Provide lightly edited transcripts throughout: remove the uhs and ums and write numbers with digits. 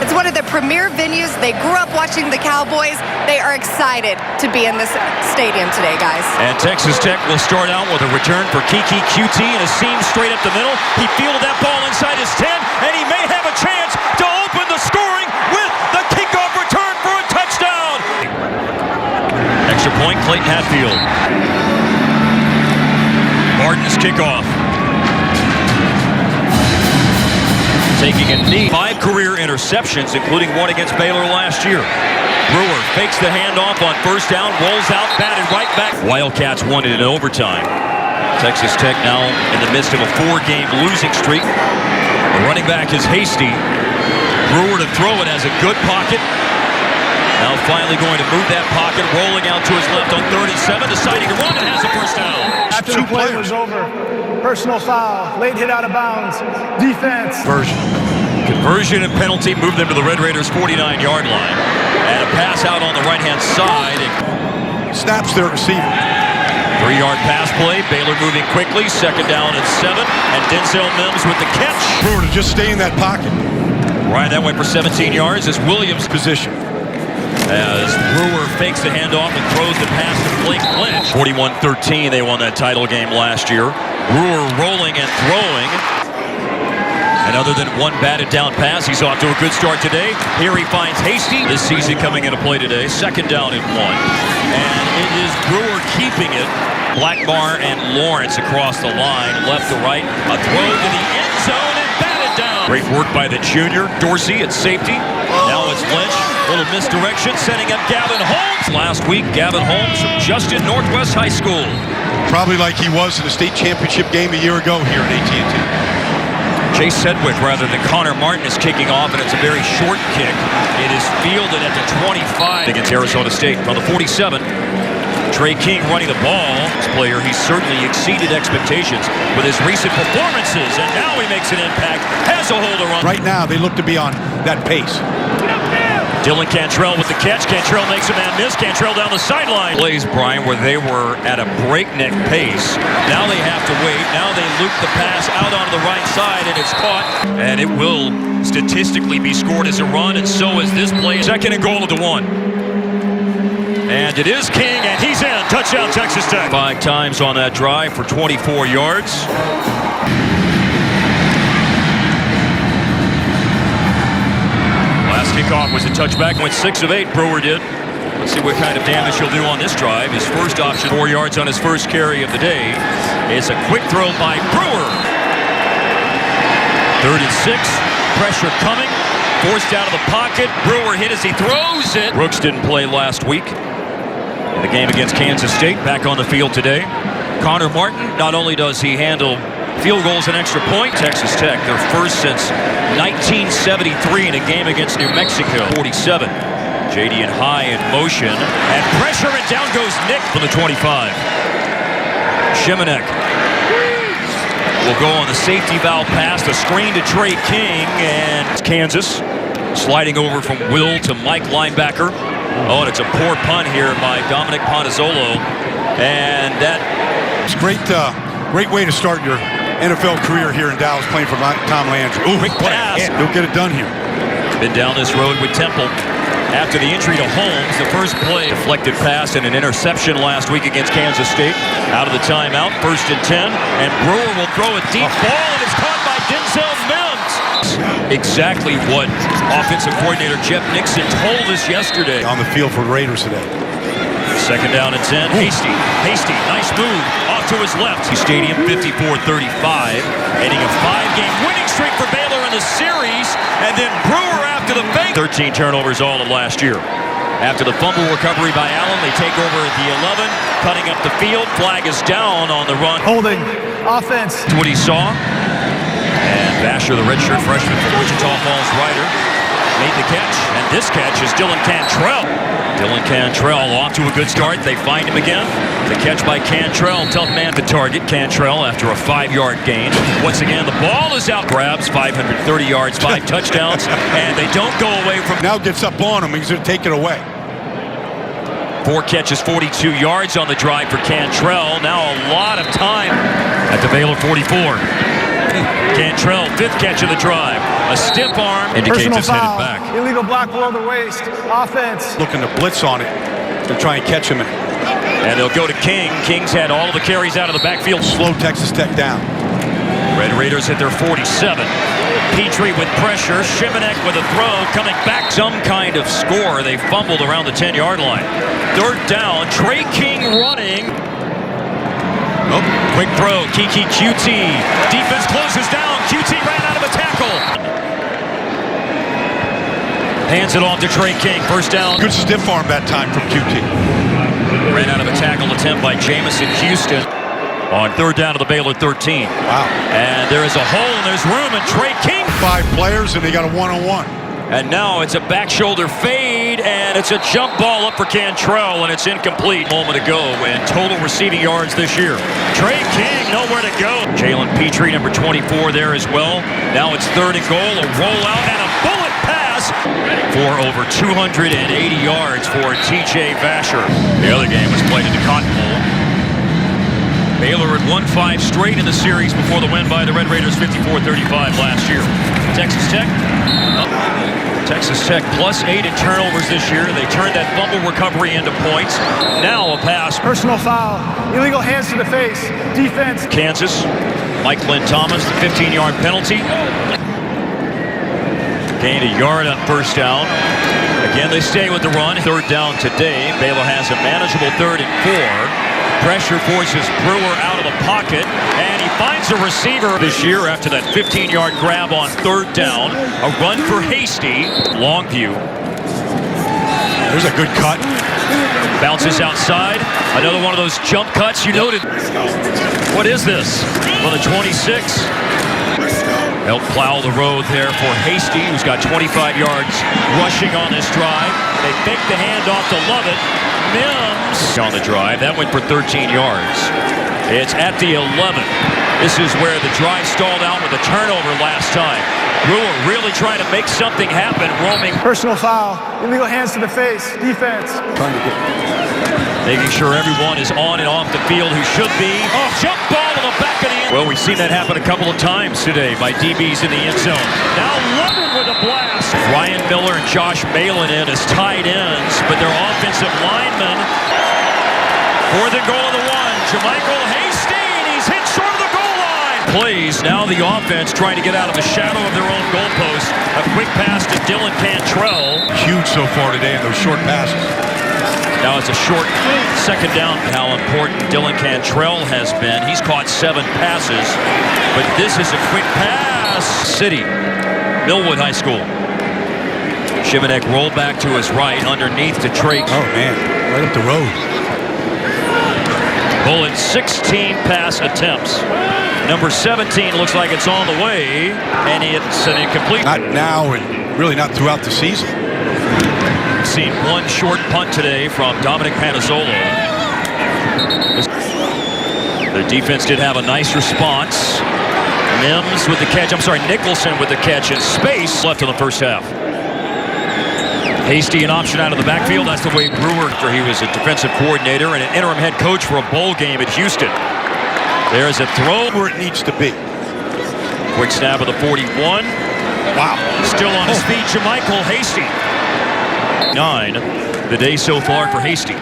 It's one of the premier venues. They grew up watching the Cowboys. They are excited to be in this stadium today, guys. And Texas Tech will start out with a return for Kiki QT and a seam straight up the middle. He fielded that ball inside his 10, and he may have a chance to open the scoring with the kickoff return for a touchdown. Extra point, Clayton Hatfield. Martin's kickoff. Taking a knee. 5 career interceptions, including one against Baylor last year. Brewer fakes the handoff on first down, rolls out, batted right back. Wildcats won it in overtime. Texas Tech now in the midst of a 4-game losing streak. The running back is Hasty. Brewer to throw it, has a good pocket. Now finally going to move that pocket, rolling out to his left on 37, deciding to run and has a first down. After the play was over, personal foul, late hit out of bounds, defense. Conversion and penalty moved them to the Red Raiders' 49-yard line. And a pass out on the right-hand side. Snaps their receiver. 3-yard pass play. Baylor moving quickly. 2nd down and 7. And Denzel Mims with the catch. Brewer to just stay in that pocket. Right, that went for 17 yards as Williams Position. As Brewer fakes the handoff and throws the pass to Blake Lynch. 41-13, they won that title game last year. Brewer rolling and throwing. And other than one batted down pass, he's off to a good start today. Here he finds Hasty. This season coming into play today. 2nd down and 1. And it is Brewer keeping it. Blackmar and Lawrence across the line, left to right. A throw to the end zone and batted down. Great work by the junior. Dorsey at safety. Now it's Lynch. Little misdirection, setting up Gavin Holmes. Last week, Gavin Holmes from Justin Northwest High School. Probably like he was in the state championship game a year ago here at AT&T. Chase Sedgwick rather than Connor Martin is kicking off, and it's a very short kick. It is fielded at the 25 against Arizona State. From the 47, Trey King running the ball. This player, he certainly exceeded expectations with his recent performances, and now he makes an impact, has a hold around. Right now, they look to be on that pace. Dylan Cantrell with the catch. Cantrell makes a man miss. Cantrell down the sideline. Plays, Brian, where they were at a breakneck pace. Now they have to wait. Now they loop the pass out onto the right side, and it's caught. And it will statistically be scored as a run, and so is this play. 2nd and goal at the 1. And it is King, and he's in. Touchdown, Texas Tech. 5 times on that drive for 24 yards. Last kickoff was a touchback. Went 6 of 8, Brewer did. Let's see what kind of damage he'll do on this drive. His first option, 4 yards on his first carry of the day. It's a quick throw by Brewer. 3rd and 6. Pressure coming. Forced out of the pocket. Brewer hit as he throws it. Brooks didn't play last week in the game against Kansas State. Back on the field today. Connor Martin, not only does he handle field goals and extra point. Texas Tech, their first since 1973 in a game against New Mexico. 47. JD and high in motion. And pressure, and down goes Nick from the 25. Shimanek will go on the safety valve pass. The screen to Trey King. And Kansas sliding over from Will to Mike linebacker. Oh, and it's a poor punt here by Dominic Pontizzolo. And that... It's great way to start your NFL career here in Dallas, playing for Tom Landry. Ooh, quick pass. He'll get it done here. Been down this road with Temple. After the injury to Holmes, the first play, deflected pass and an interception last week against Kansas State. Out of the timeout, 1st and 10, and Brewer will throw a deep ball, and it's caught by Denzel Mims. Exactly what offensive coordinator Jeff Nixon told us yesterday. On the field for the Raiders today. 2nd down and 10. Hasty, nice move, off to his left. Stadium 54-35, ending a 5-game winning streak for Baylor in the series, and then Brewer after the fake. 13 turnovers all of last year. After the fumble recovery by Allen, they take over at the 11, cutting up the field. Flag is down on the run. Holding, offense. That's what he saw. And Basher, the redshirt freshman from Wichita Falls Rider, made the catch, and this catch is Dylan Cantrell. Dylan Cantrell off to a good start. They find him again. The catch by Cantrell. Tough man to target. Cantrell after a 5-yard gain. Once again, the ball is out. Grabs 530 yards, 5 touchdowns, and they don't go away from... Now gets up on him. He's going to take it away. 4 catches, 42 yards on the drive for Cantrell. Now a lot of time at the Baylor 44. Cantrell, 5th catch of the drive. A stiff arm indicates Personal it's headed foul. back. Illegal block below the waist. Offense. Looking to blitz on it to try and catch him. And they'll go to King. King's had all of the carries out of the backfield. Slow Texas Tech down. Red Raiders at their 47. Petrie with pressure. Shimanek with a throw. Coming back. Some kind of score. They fumbled around the 10-yard line. Third down. Trey King running. Oh, quick throw. Kiki QT. Defense closes down. QT ran out of a tackle. Hands it off to Trey King. First down. Good stiff arm that time from QT. Ran out of a tackle attempt by Jamison Houston. On third down to the Baylor 13. Wow. And there is a hole and there's room, and Trey King. 5 players and they got a one-on-one. And now it's a back shoulder fade, and it's a jump ball up for Cantrell, and it's incomplete. A moment ago, and total receiving yards this year. Trey King, nowhere to go. Jalen Petrie, number 24 there as well. Now it's third and goal, a rollout, and a bullet pass for over 280 yards for TJ Vasher. The other game was played at the Cotton Bowl. Baylor had won 5 straight in the series before the win by the Red Raiders 54-35 last year. Texas Tech plus 8 in turnovers this year. They turned that fumble recovery into points. Now a pass. Personal foul. Illegal hands to the face. Defense. Kansas. Mike Lynn Thomas, the 15-yard penalty. Gained a yard on first down. Again, they stay with the run. Third down today. Baylor has a manageable 3rd and 4. Pressure forces Brewer out of the pocket, and he finds a receiver this year after that 15-yard grab on third down. A run for Hasty. Longview. There's a good cut. Bounces outside. Another one of those jump cuts you noted. What is this? Well, the 26. Help plow the road there for Hasty, who's got 25 yards rushing on this drive. They fake the handoff to Lovett. Mims on the drive. That went for 13 yards. It's at the 11. This is where the drive stalled out with a turnover last time. Brewer really trying to make something happen, roaming. Personal foul. Illegal hands to the face. Defense. Making sure everyone is on and off the field who should be. Oh, jump ball to the back of the end. Well, we've seen that happen a couple of times today by DBs in the end zone. Now Lovett with a blast. Ryan Miller and Josh Malin in as tight ends, but their offensive linemen. 4th and goal of the 1. Jermichael Hasty, and he's hit short of the goal line. Plays. Now the offense trying to get out of the shadow of their own goalpost. A quick pass to Dylan Cantrell. Huge so far today in those short passes. Now it's a short second down. How important Dylan Cantrell has been. He's caught 7 passes, but this is a quick pass. City, Millwood High School. Shimanek rolled back to his right, underneath to Trey. Oh, man, right up the road. Bullet 16 pass attempts. Number 17 looks like it's on the way, and it's an incomplete. Not now and really not throughout the season. We've seen one short punt today from Dominic Panazzolo. The defense did have a nice response. Mims with the catch. I'm sorry, Nicholson with the catch in space left in the first half. Hasty an option out of the backfield. That's the way Brewer, after he was a defensive coordinator and an interim head coach for a bowl game at Houston. There's a throw where it needs to be. Quick snap of the 41. Wow. Still on his feet, Jermichael Hasty. 9. The day so far for Hasty.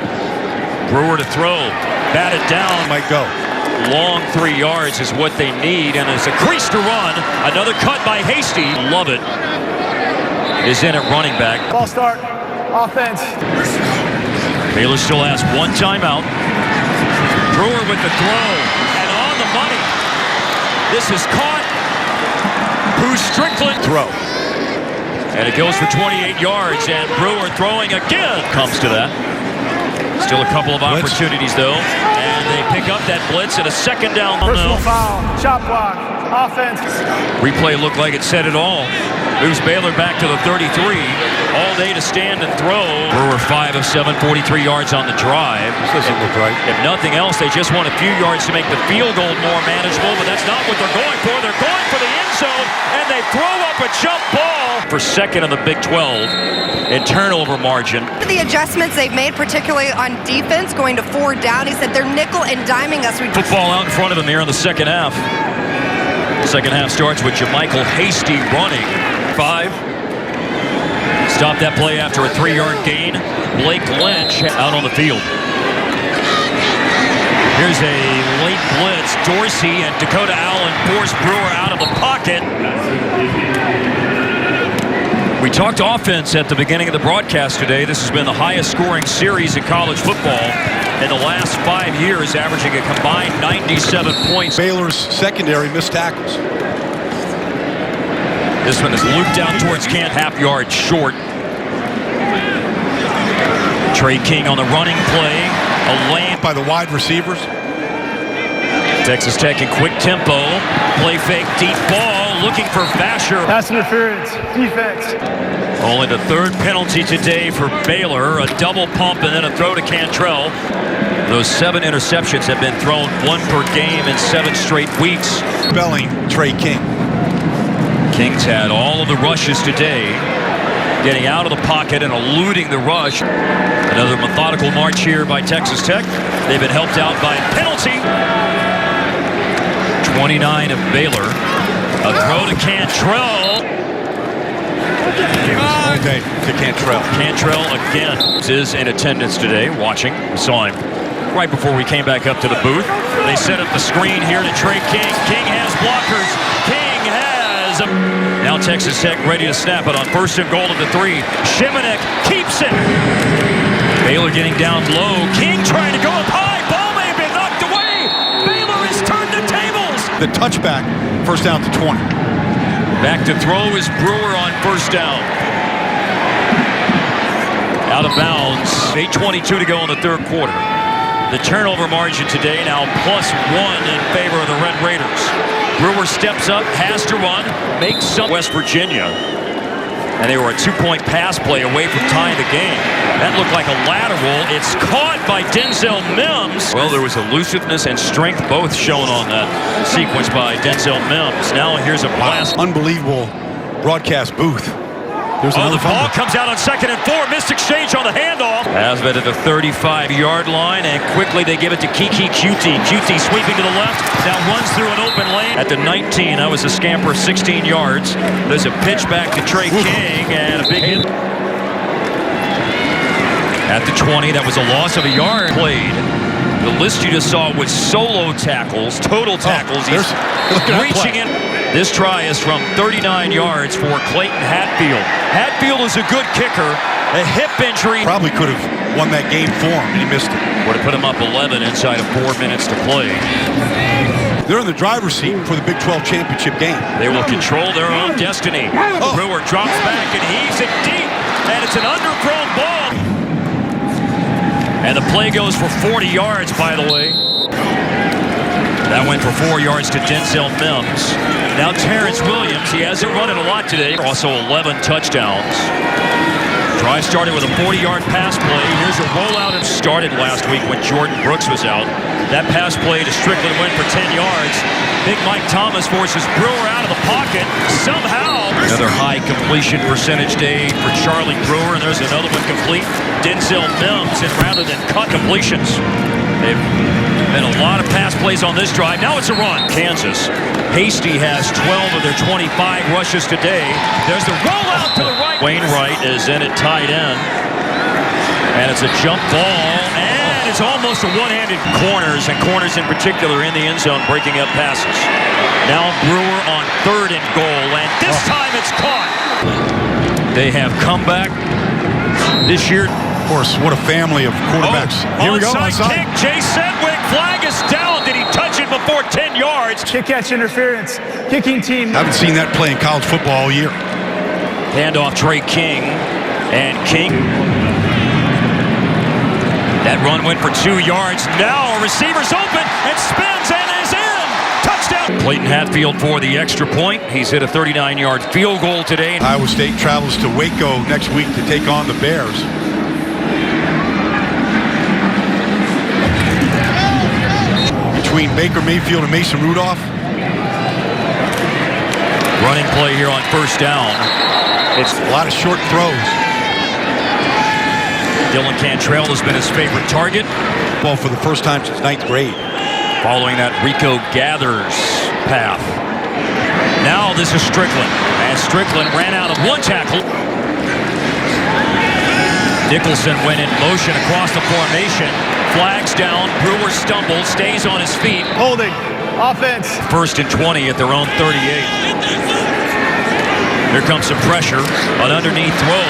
Brewer to throw. Batted down. Might go. Long 3 yards is what they need, and it's a crease to run. Another cut by Hasty. Lovett is in at running back. Ball start. Offense. Baylor still has 1 timeout. Brewer with the throw, and on the money. This is caught. Bruce Strickland. Throw. And it goes for 28 yards, and Brewer throwing again. Comes to that. Still a couple of opportunities, though. And they pick up that blitz and a second down. Personal foul. Chop block. Offense. Replay looked like it said it all. Moves Baylor back to the 33. All day to stand and throw. Brewer 5 of 7, 43 yards on the drive. This doesn't look right. If nothing else, they just want a few yards to make the field goal more manageable, but that's not what they're going for. They're going for the end zone, and they throw up a jump ball for second in the Big 12 in turnover margin. The adjustments they've made, particularly on defense, going to 4 down. He said they're nickel and diming us. Football out in front of him here in the second half. The second half starts with Jermichael Hasty running. 5. Stopped that play after a 3-yard gain. Blake Lynch out on the field. Here's a late blitz. Dorsey and Dakota Allen force Brewer out of the pocket. We talked offense at the beginning of the broadcast today. This has been the highest scoring series in college football in the last 5 years, averaging a combined 97 points. Baylor's secondary missed tackles. This one is looped out towards Kent, half yard short. Trey King on the running play. A lane By the wide receivers. Texas Tech in quick tempo. Play fake, deep ball, looking for Vasher. Pass interference, defense. Only the 3rd penalty today for Baylor. A double pump and then a throw to Cantrell. Those 7 interceptions have been thrown, 1 per game in 7 straight weeks. Spelling Trey King. King's had all of the rushes today, getting out of the pocket and eluding the rush. Another methodical march here by Texas Tech. They've been helped out by a penalty. 29 of Baylor. A throw to Cantrell. Okay, to Cantrell. Cantrell again is in attendance today, watching. We saw him right before we came back up to the booth. They set up the screen here to Trey King. King has blockers. King has them. Now Texas Tech ready to snap it on 1st and goal at the 3. Shimanek keeps it. Baylor getting down low. King trying to go up high. Ball may have been knocked away. Baylor has turned the tables. The touchback, 1st down to 20. Back to throw is Brewer on 1st down. Out of bounds. 8:22 to go in the 3rd quarter. The turnover margin today now +1 in favor of the Red Raiders. Brewer steps up, has to run, makes some. West Virginia. And they were a 2-point pass play away from tying the game. That looked like a lateral. It's caught by Denzel Mims. Well, there was elusiveness and strength both shown on that sequence by Denzel Mims. Now here's a blast. Unbelievable broadcast booth. There's Oh, another the ball fumble. comes out on 2nd and 4. Missed exchange on the handoff. Asvet at the 35-yard line, and quickly they give it to Kiki Cutie. Cutie sweeping to the left, now runs through an open lane. At the 19, that was a scamper of 16 yards. There's a pitch back to Trey King, and a big hit. At the 20, that was a loss of a yard. Played. The list you just saw was solo tackles, total tackles. He's reaching in. This try is from 39 yards for Clayton Hatfield. Hatfield is a good kicker. A hip injury. Probably could have won that game for him, and he missed it. Would have put him up 11 inside of 4 minutes to play. They're in the driver's seat for the Big 12 championship game. They will control their own destiny. Brewer drops back and heaves it deep, and it's an underthrown ball. And the play goes for 40 yards, by the way. That went for 4 yards to Denzel Mims. Now Terrence Williams, he hasn't run it a lot today. Also 11 touchdowns. Drive started with a 40-yard pass play. Here's a rollout that started last week when Jordan Brooks was out. That pass play to Strickland went for 10 yards. Big Mike Thomas forces Brewer out of the pocket. Somehow. Another high completion percentage day for Charlie Brewer, and there's another one complete. Denzel Mims, and rather than cut completions, they've been a lot of pass plays on this drive. Now it's a run. Kansas. Hasty has 12 of their 25 rushes today. There's the rollout to the right. Wainwright is in at tight end. And it's a jump ball. And it's almost a one-handed corners, and corners in particular in the end zone breaking up passes. Now Brewer on 3rd and goal. And this time it's caught. They have come back this year. Of course, what a family of quarterbacks. Here we go. Onside kick. Jay Sedgwick. Flag is down. Did he touch it before 10 yards? Kick catch interference. Kicking team. I haven't seen that play in college football all year. Handoff Trey King. And King. That run went for 2 yards. Now receiver's open and spins and is in. Touchdown. Clayton Hatfield for the extra point. He's hit a 39-yard field goal today. Iowa State travels to Waco next week to take on the Bears. Between Baker Mayfield and Mason Rudolph. Running play here on 1st down. It's a lot of short throws. Dylan Cantrell has been his favorite target. Ball for the first time since 9th grade. Following that Rico Gathers path. Now this is Strickland. And Strickland ran out of one tackle. Nicholson went in motion across the formation. Flags down. Brewer stumbles, stays on his feet. Holding. Offense. 1st and 20 at their own 38. Here comes some pressure. An underneath throw.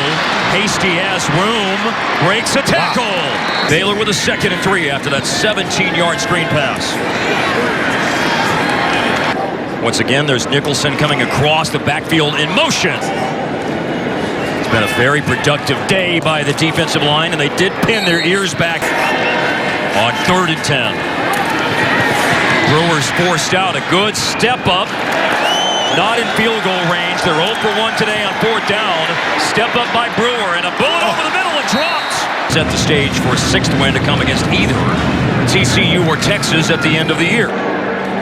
Hasty has room. Breaks a tackle. Wow. Baylor with a 2nd and 3 after that 17-yard screen pass. Once again, there's Nicholson coming across the backfield in motion. It's been a very productive day by the defensive line, and they did pin their ears back on 3rd and 10. Brewers forced out a good step up. Not in field goal range. They're 0 for 1 today on 4th down. Step up by Brewer, and a bullet over the middle and drops. Set the stage for a 6th win to come against either TCU or Texas at the end of the year.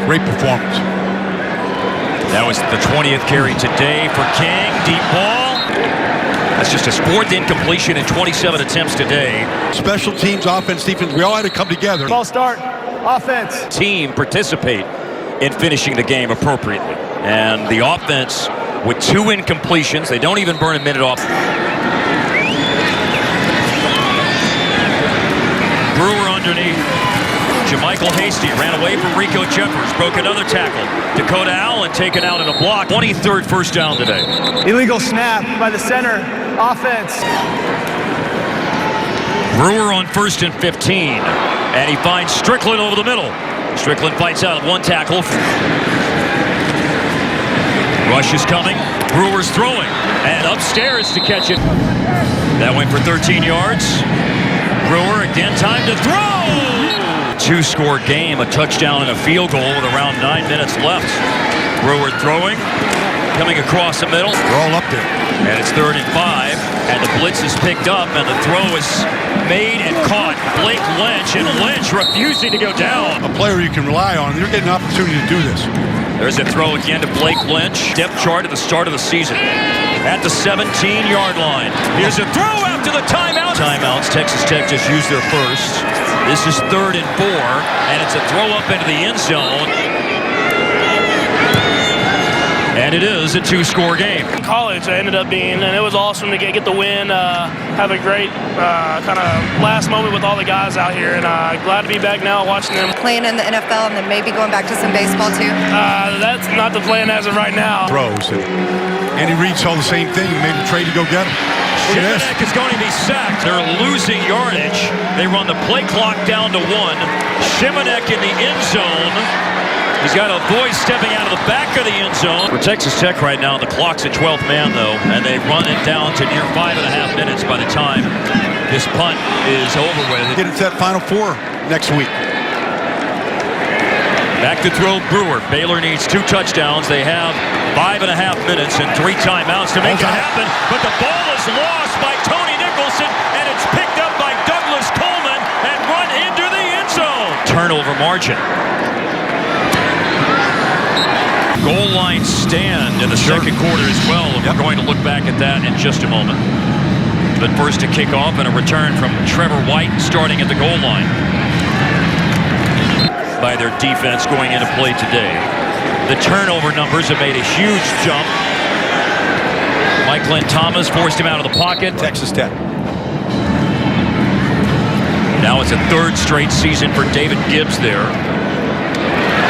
Great performance. That was the 20th carry today for King. Deep ball. That's just his 4th incompletion in 27 attempts today. Special teams, offense, defense, we all had to come together. Ball start. Offense. Team participate in finishing the game appropriately. And the offense with 2 incompletions. They don't even burn a minute off. Brewer underneath. Jermichael Hasty ran away from Rico Jeffers. Broke another tackle. Dakota Allen taken out in a block. 23rd first down today. Illegal snap by the center. Offense. Brewer on 1st and 15. And he finds Strickland over the middle. Strickland fights out of one tackle. Rush is coming. Brewer's throwing. And upstairs to catch it. That went for 13 yards. Brewer again, time to throw! 2-score game, a touchdown and a field goal with around 9 minutes left. Brewer throwing. Coming across the middle. We're all up there. And it's 3rd and 5. And the blitz is picked up. And the throw is made and caught. Blake Lynch. And Lynch refusing to go down. A player you can rely on. You're getting an opportunity to do this. There's a throw again to Blake Lynch. Depth chart at the start of the season. At the 17-yard line. Here's a throw after the timeout. Timeouts. Texas Tech just used their first. This is 3rd and 4. And it's a throw up into the end zone. And it is a 2-score game. In college, I ended up being, and it was awesome to get the win, have a great kind of last moment with all the guys out here, and glad to be back now watching them. Playing in the NFL and then maybe going back to some baseball too? That's not the plan as of right now. Throws. Andy Reid saw the same thing. He made a trade to go get him. Shimanek is going to be sacked. They're losing yardage. They run the play clock down to 1. Shimanek in the end zone. He's got a voice stepping out of the back of the end zone. For Texas Tech right now, the clock's at 12th man, though, and they run it down to near 5.5 minutes by the time this punt is over with. Get into that Final Four next week. Back to throw Brewer. Baylor needs 2 touchdowns. They have 5.5 minutes and 3 timeouts to make it happen, but the ball is lost by Tony Nicholson, and it's picked up by Douglas Coleman and run into the end zone. Turnover margin. Goal line stand in the second quarter as well. We're going to look back at that in just a moment. But first a kickoff and a return from Trevor White starting at the goal line. By their defense going into play today. The turnover numbers have made a huge jump. Michael Thomas forced him out of the pocket. Texas Tech. Now it's a 3rd straight season for David Gibbs there.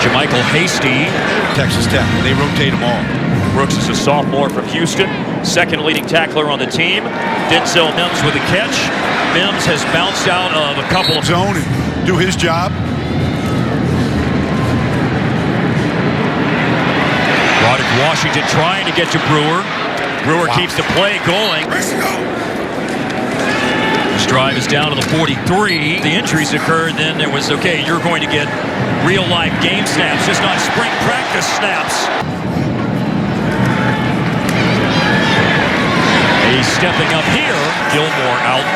Jermichael Hasty. Texas Tech. They rotate them all. Brooks is a sophomore from Houston. 2nd leading tackler on the team. Denzel Mims with a catch. Mims has bounced out of a couple of zone and do his job. Roderick Washington trying to get to Brewer. Brewer keeps the play going. This drive is down to the 43. The injuries occurred, then it was, okay, you're going to get real-life game snaps, just not spring practice snaps. He's stepping up here. Gilmore out.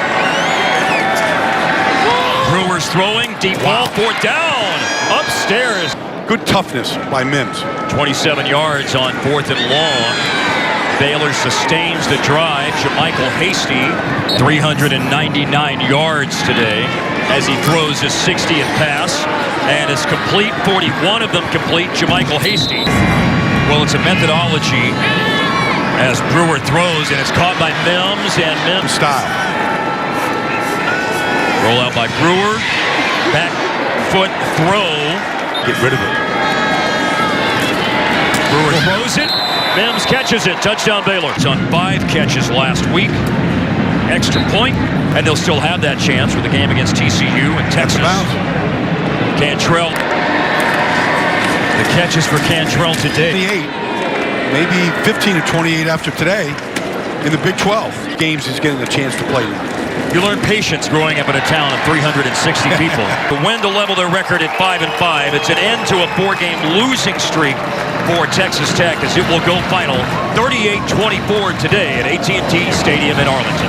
Brewer's throwing. Deep ball. 4th down. Upstairs. Good toughness by Mims. 27 yards on 4th and long. Baylor sustains the drive. Jermichael Hasty, 399 yards today as he throws his 60th pass. And is complete, 41 of them complete, Jermichael Hasty. Well, it's a methodology as Brewer throws, and it's caught by Mims, and Mims Style. roll out by Brewer. Back foot throw. Get rid of it. Brewer throws it. Mims catches it. Touchdown Baylor. It's on 5 catches last week. Extra point, and they'll still have that chance for the game against TCU and Texas. Cantrell. The catches for Cantrell today. 28, maybe 15 or 28 after today in the Big 12 games. He's getting a chance to play now. You learn patience growing up in a town of 360 people. The win to level their record at 5-5. It's an end to a 4-game losing streak for Texas Tech as it will go final 38-24 today at AT&T Stadium in Arlington.